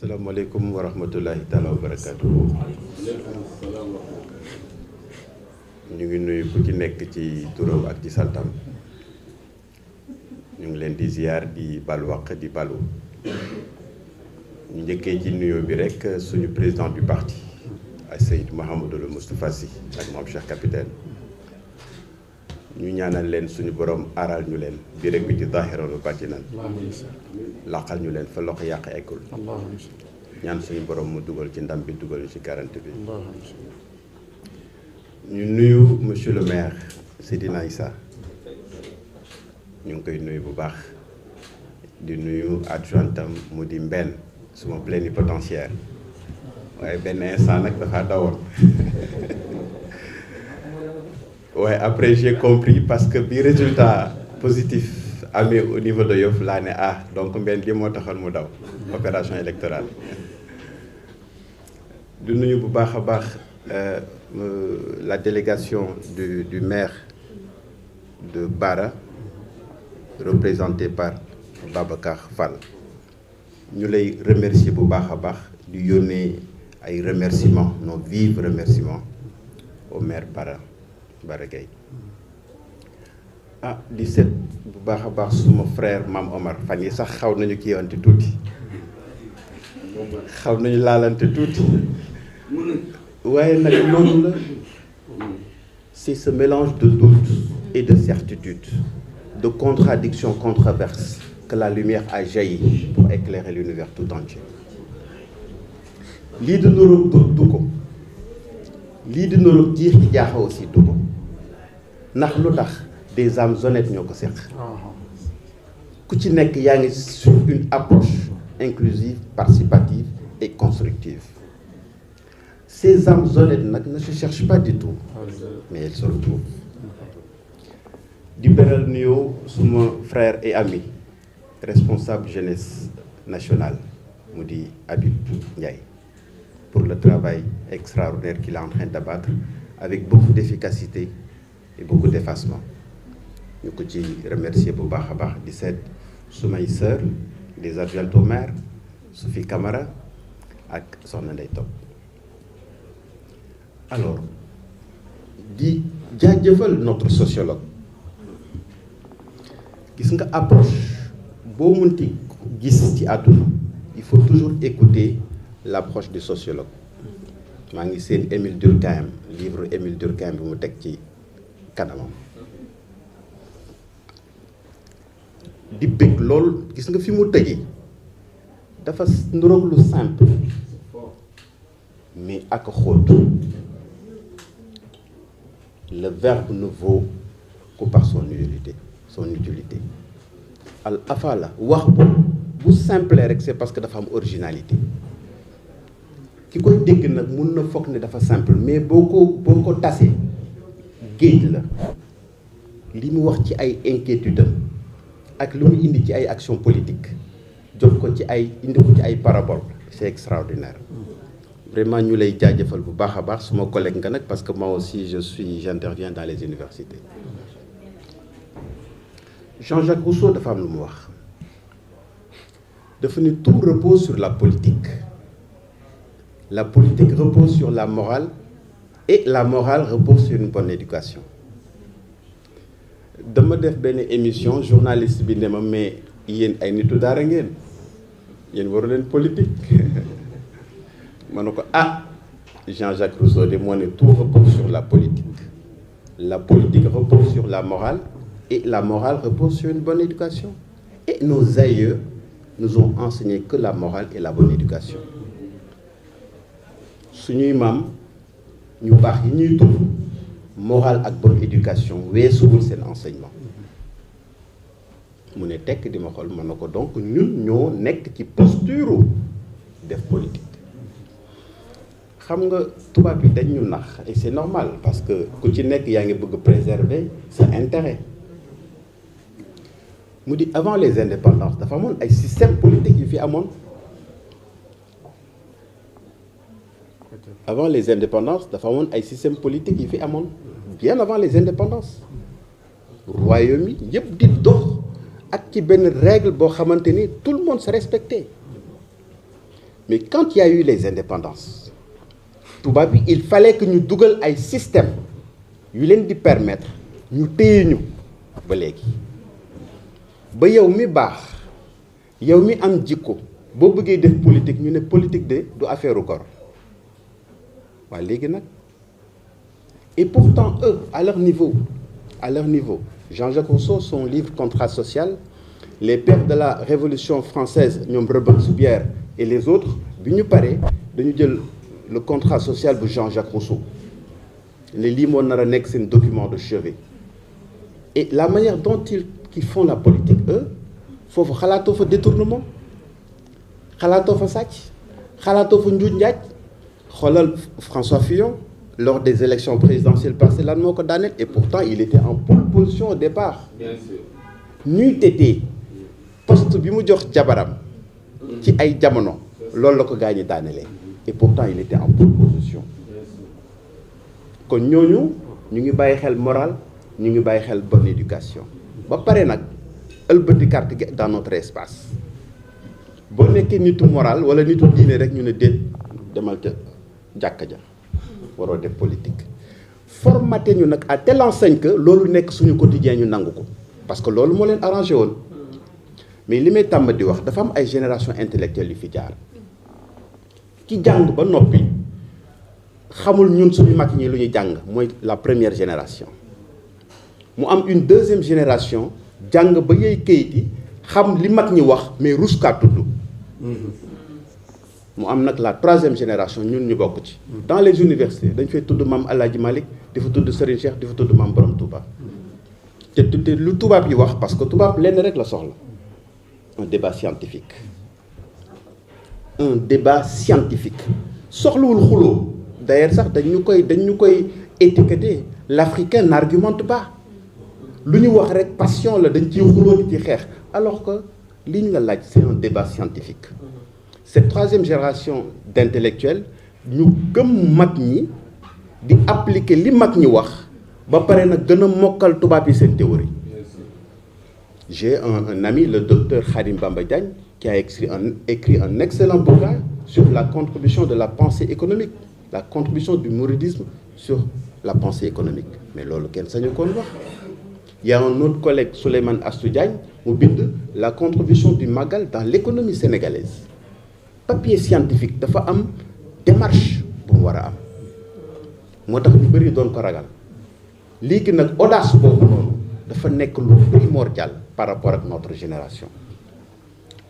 asalaamaaleykum wa rahmatullahi taala wa barakaatu. ñu ngi nuyu ku ci nekk ci turam ak ci santam. ñu ngi leen di ziar di balu waq di balu. ñu njëkkee ci nuyoo bi rek suñu président du parti ay Seyd Mouhamadou Moustapha Sy ak moom Cheikh Capitaine. ñu ñaanal leen suñu borom aaral ñu leen bi rek bi ci zahiran wa batinan laqal ñu leen fa loxo yàq eggul ñaan suñu borom mu dugal ci ndam bi dugal ñu ci garanti bi. ñu nuyu monsieur le maire Seydina Issa ñu ngi koy nuyu bu baax di nuyu adjointam mu di Mbène suma plénipotentiaire waaye benn instant nag dafa dawoon waaye après j'ai compris parce que bi résultat positif amee au niveau de Yoff laa ne donc Mbène li moo taxoon mu daw opération électorale. du nuyu bu baax a baax la délégation du maire de Bara représentée par Babacar Fall. ñu lay remercier bu baax a baax di yónnee ay remerciements nos vifs remerciements au maire Bara Gaye di seet bu baax a baax suma frère Mame Omar fan yi sax xaw nañu kiiwante tuuti xaw nañu laalante tuuti waaye nag noonu la c'est ce mélange de doute et de certitude, de contradictions controverses que la lumière a jailli pour éclairer l'univers tout entier. lii di nuroog doute du ko lii di nuroog jiix ci jaaxa aussi du ko ndax lu tax des âmes honnêtes ñoo ko seq ku ci nekk yaa ngi sur une approche inclusive, participative et constructive. Ces âmes honnêtes nag ne se cherchent pas du tout mais elles se retrouvent. di beral nuyoo suma frère et ami responsable jeunesse nationale mu di Habib Ndiaye pour le travail extraordinaire qu'il est en train d'abattre avec beaucoup d'efficacité et beaucoup d'effacement. ñu ko ci remercier bu baax a baax di seet sumay sœur des adjointes au maire Sophie Camara ak Soxna Ndeye Top. alors di jaajëfal notre sociologue. gis nga approche boo munti gis ci àdduna il faut toujours écouter l'approche du sociologue. maa ngi seen Émile Durkheim livre Émile Durkheim bi mu teg ci kanamam. di bëgg lool gis nga fi mu tëjee dafa nuroog lu simple mais ak xóot. le verbe ne vaut que par son utilité. al afala wax bu simple rek c'est parce que dafa am originalité. ki koy dégg nag mun na foog ne dafa simple mais boo ko tasee géej la li mu wax ci ay inquiétude am ak lu mu indi ci ay action politique jot ko ci ay indi ko ci ay parabole c'est extraordinaire. vraiment ñu lay jaajëfal bu baax a baax suma collègue nga nag parce que moi aussi j'interviens dans les universités. Jean-Jacques Rousseau dafa am lu mu wax dafa ni tout repose sur la politique. La politique repose sur la morale et la morale repose sur une bonne éducation. dama def benn émission journaliste bi ne ma mais yéen ay nitu daara ngeen yéen waru leen politique ma ne ko Jean-Jacques Rousseau de moo ne tout repose sur la politique. La politique repose sur la morale et la morale repose sur une bonne éducation. Et nos aïeux nous ont enseigné que la morale et la bonne éducation. suñuy maam ñu baax yi ñuy tudd morale ak bonne éducation weesuwul seen enseignement. mu ne tekk di ma xool mën na ko donc ñun ñoo nekk ci posture def politique. xam nga tubaab yi dañ ñu nax et c'est normal parce que ku ci nekk yaa ngi bëgg préserver sa intérêt. mu di avant les indépendances dafa amoon ay système politique yu fi amoon. avant les indépendances dafa amoon ay système politique yi fi amoon bien avant les indépendances. royaume yi yëpp di dox ak ci benn règle boo xamante ni tout le monde se respectait mais quand il y a eu les indépendances tubaab bi il fallait que ñu dugal ay système yu leen di permettre ñu téye ñu ba léegi ba yow mi baax yow mi am jikko boo bëggee def politique ñu ne politique de du affaire u gor waaye léegi nag et pourtant eux à leur niveau Jean-Jacques Rousseau son livre Contrat social, les pères de la Révolution française ñoom Robespierre et les autres bi ñu paree dañu jël le contrat social de Jean-Jacques Rousseau les lii moo nar a nekk seen document de chevet et la manière dont ils font la politique eux foofu xalaatoo fa détournement xalaatoo fa sàcc xalaatoo fa njuuj njaaj xoolal François Fillon lors des élections présidentielles passées lan moo ko daaneel et pourtant il était en pole position au départ. Bien sûr. ñuy tetee poste bi mu jox jabaram ci ay jamono loolu la ko gaa ñi daanelee et pourtant il était en pole position kon ñooñu ñu ngi bàyyi xel moral ñu ngi bàyyi xel bonne éducation ba pare nag ëlbati carte gi dans notre espace boo nekkee nitu moral wala nitu diine rek ñu ne déet demal ca jàkka ja waroo def politique formaté ñu nag à telle enseigne que loolu nekk suñu quotidien ñu nangu ko parce que loolu moo leen arrangé woon mais li may tàmm di wax dafa am ay génération intellectuelle yu fi jaar ki jàng ba noppi xamul ñun suñu mag ñi lu ñu jàng mooy la première génération mu am une deuxième génération jàng ba yey kayit yi xam li mag ñi wax mais rus kaa tudd mu am nag la troisième génération ñun ñu bokk ci dans les universités dañ fay tudd maam El Hadj Malick di fa tudd Serigne Cheikh di fa tudd maam Borom Touba te lu tubaab yi wax parce que tubaab lenn rek la soxla un débat scientifique soxlawul xuloo d'ailleurs sax dañ ñu koy étiqueter l'Africain n'argumente pas lu ñu wax rek passion la dañ ciy xuloo di ci xeex alors que li ñu la laaj c'est un débat scientifique cette troisième génération d'intellectuels ñu gëm mag ñi di appliquer li mag ñi wax ba pare nag gën a mokkal tubaab yi seen théorie. J'ai un ami, le docteur Khadim Bamba Diagne, qui a écrit un excellent bouquin sur la contribution de la pensée économique, la contribution du mouridisme sur la pensée économique. Mais loolu kenn sañu koon wax. Il y a un autre collègue, Souleymane Astou Diagne, mu bind la contribution du Magal dans l'économie sénégalaise. Papier scientifique dafa am démarche bu mu war a am moo tax ñu bëri doon ko ragal léegi nag audace boobu noonu dafa nekk lu primordial par rapport ak notre génération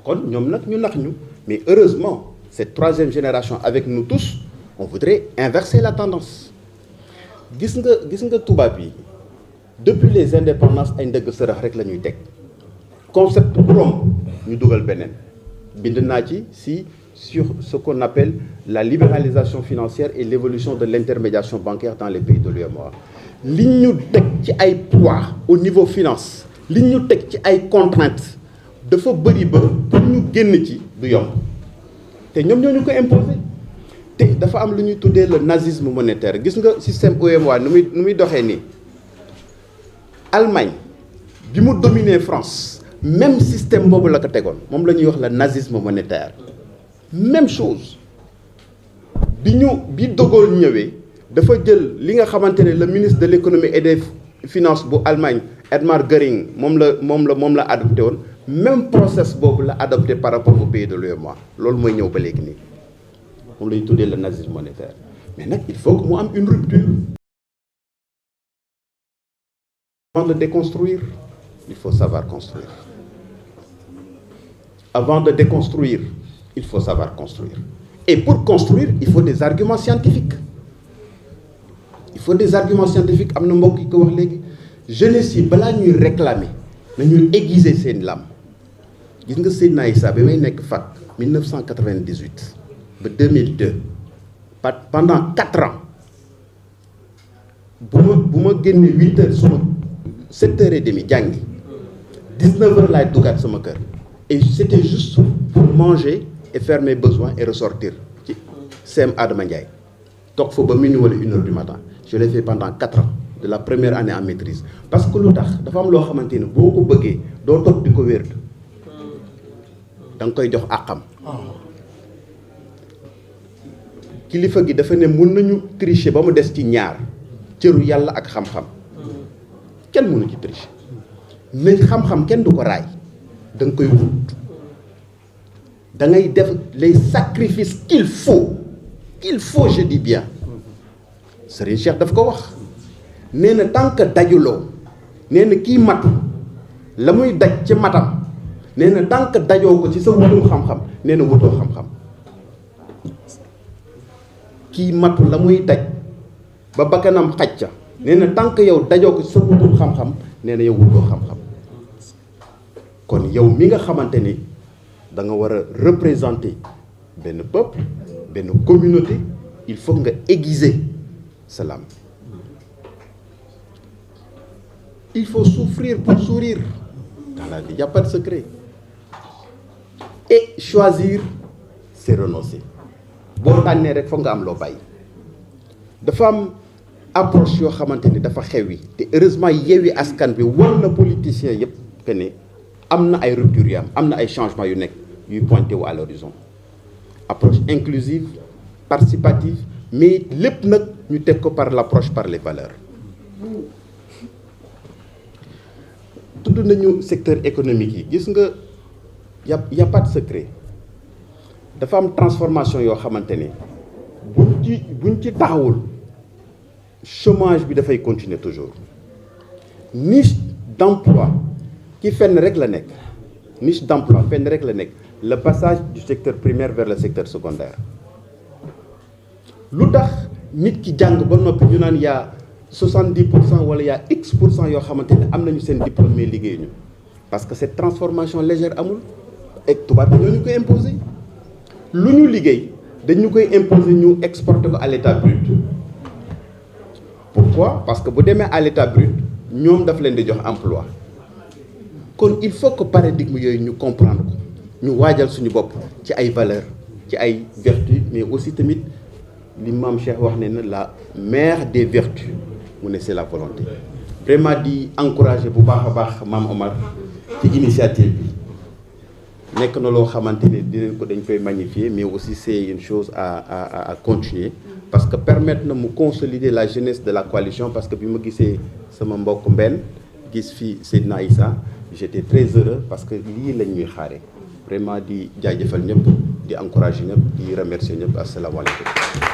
kon ñoom nag ñu nax ñu mais heureusement cette troisième génération avec nous tous on voudrait inverser la tendance gis nga tubaab yi depuis les indépendances ay ndëgg sërëx rek la ñuy teg concept bu romb ñu dugal beneen bind naa ci sur ce qu'on appelle la libéralisation financière et l'évolution de l'intermédiation bancaire dans les pays de l'UEMOA li ñu teg ci ay poids au niveau finance li ñu teg ci ay contraintes dafa bëri ba pour ñu génn ci du yomb te ñoom ñoo ñu ko imposé te dafa am lu ñuy tuddee le nazisme monétaire gis nga système UEMOA nu muy doxee nii Allemagne bi mu dominer France même système boobu la ko tegoon moom la ñuy wax le nazisme monétaire même chose bi De Gaulle ñëwee dafa jël li nga xamante ne le ministre de l'économie et des finances bu Allemagne Edmar Göring moom la adopté woon même process boobu la adopté par rapport au pays de l'UEMOA loolu mooy ñëw ba léegi nii moom la ñu tuddee le nazisme monétaire mais nag il faut que mu am une rupture avant de déconstruire il faut savoir construire avant de déconstruire il faut savoir construire et pour construire il faut des arguments scientifiques am na mbokk yi ko wax léegi jeunesse yi balaa ñuy réclamer nañuy aiguiser seen lam gis nga Seydina Issa bi may nekk fac 1998 ba 2002 pendant 4 ans bu ma génnee 8 heures suma 7 heures et demie jàngi 19 heures laay dugaat sama kër et c'était juste pour manger et faire mes besoins et ressortir ci CEM Adama Ndiaye toog fa ba minuit wala 1 heure du matin je l'ai fait pendant 4 ans de la première année en maîtrise parce que lu tax dafa am loo xamante ne boo ko bëggee doo toog di ko wér da nga koy jox àqam kilifa gi dafa ne mën nañu tricher ba mu des ci ñaar cëru yàlla ak xam-xam kenn mënu ci tricher ne xam-xam kenn du ko raay da nga koy wut da ngay def les sacrifices qu'il faut je dis bien Serigne Cheikh daf ko wax nee na tant que dajuloo nee na kii matu la muy daj ci matam nee na tant que dajoo ko ci sa wutum xam-xam nee na wutoo xam-xam kii matu la muy daj ba bakkanam xaj ca nee na tant que yow dajoo ko ci sa wutum xam-xam nee na yow wutoo xam-xam kon yow mi nga xamante ni da nga war a représenter benn peuple benn communauté il faut nga aiguiser sa lame. Il faut souffrir pour sourire dans la vie, il n'y a pas de secret. Et choisir, c'est renoncer. boo tànnee rek foog nga am loo bàyyi dafa am approche yoo xamante ni dafa xew yi te heureusement Yewwi Askan Wi war na politiciens yëpp que ne am na ay ruptures yu am na ay changements yu nekk yuy pointé wu à l'horizon approche inclusive participative mais lépp nag ñu teg ko par l'approche par les valeurs. tudd nañu secteur économique yi gis nga y a pas de secret dafa am transformation yoo xamante ne buñ ci taxawul chômage bi dafay continuer toujours niche d'emploi ki fenn rek la nekk niche d'emploi fenn rek la nekk le passage du secteur primaire vers le secteur secondaire lu tax nit ki jàng ba noppi ñu naan yaa 70% wala yaa X% yoo xamante ne am nañu seen diplôme mais liggéeyuñu parce que cette transformation légère amul ak tubaab bi ñoo ñu koy imposer lu ñu liggéey dañu koy imposer ñu exporter ko à l'état brut pourquoi parce que bu demee à l'état brut ñoom daf leen di jox emploi kon il faut que paradigme yooyu ñu comprendre ko ñu waajal suñu bopp ci ay valeurs ci ay vertus mais aussi tamit li maam Cheikh wax ne na la mère des vertus mu ne c'est la volonté vraiment di encourager bu baax a baax maam Omar ci initiative bi nekk na loo xamante ne dinañ ko dañ koy magnifier mais aussi c'est une chose à continuer parce que permettre na mu consolider la jeunesse de la coalition parce que bi ma gisee sama mbokk Mbène gis fii Seydina Issa j'étais très heureux parce que lii lañ ñuy xaare vraiment di jaajëfal ñëpp di encourager ñëpp di remercier ñëpp asalaamaaleykum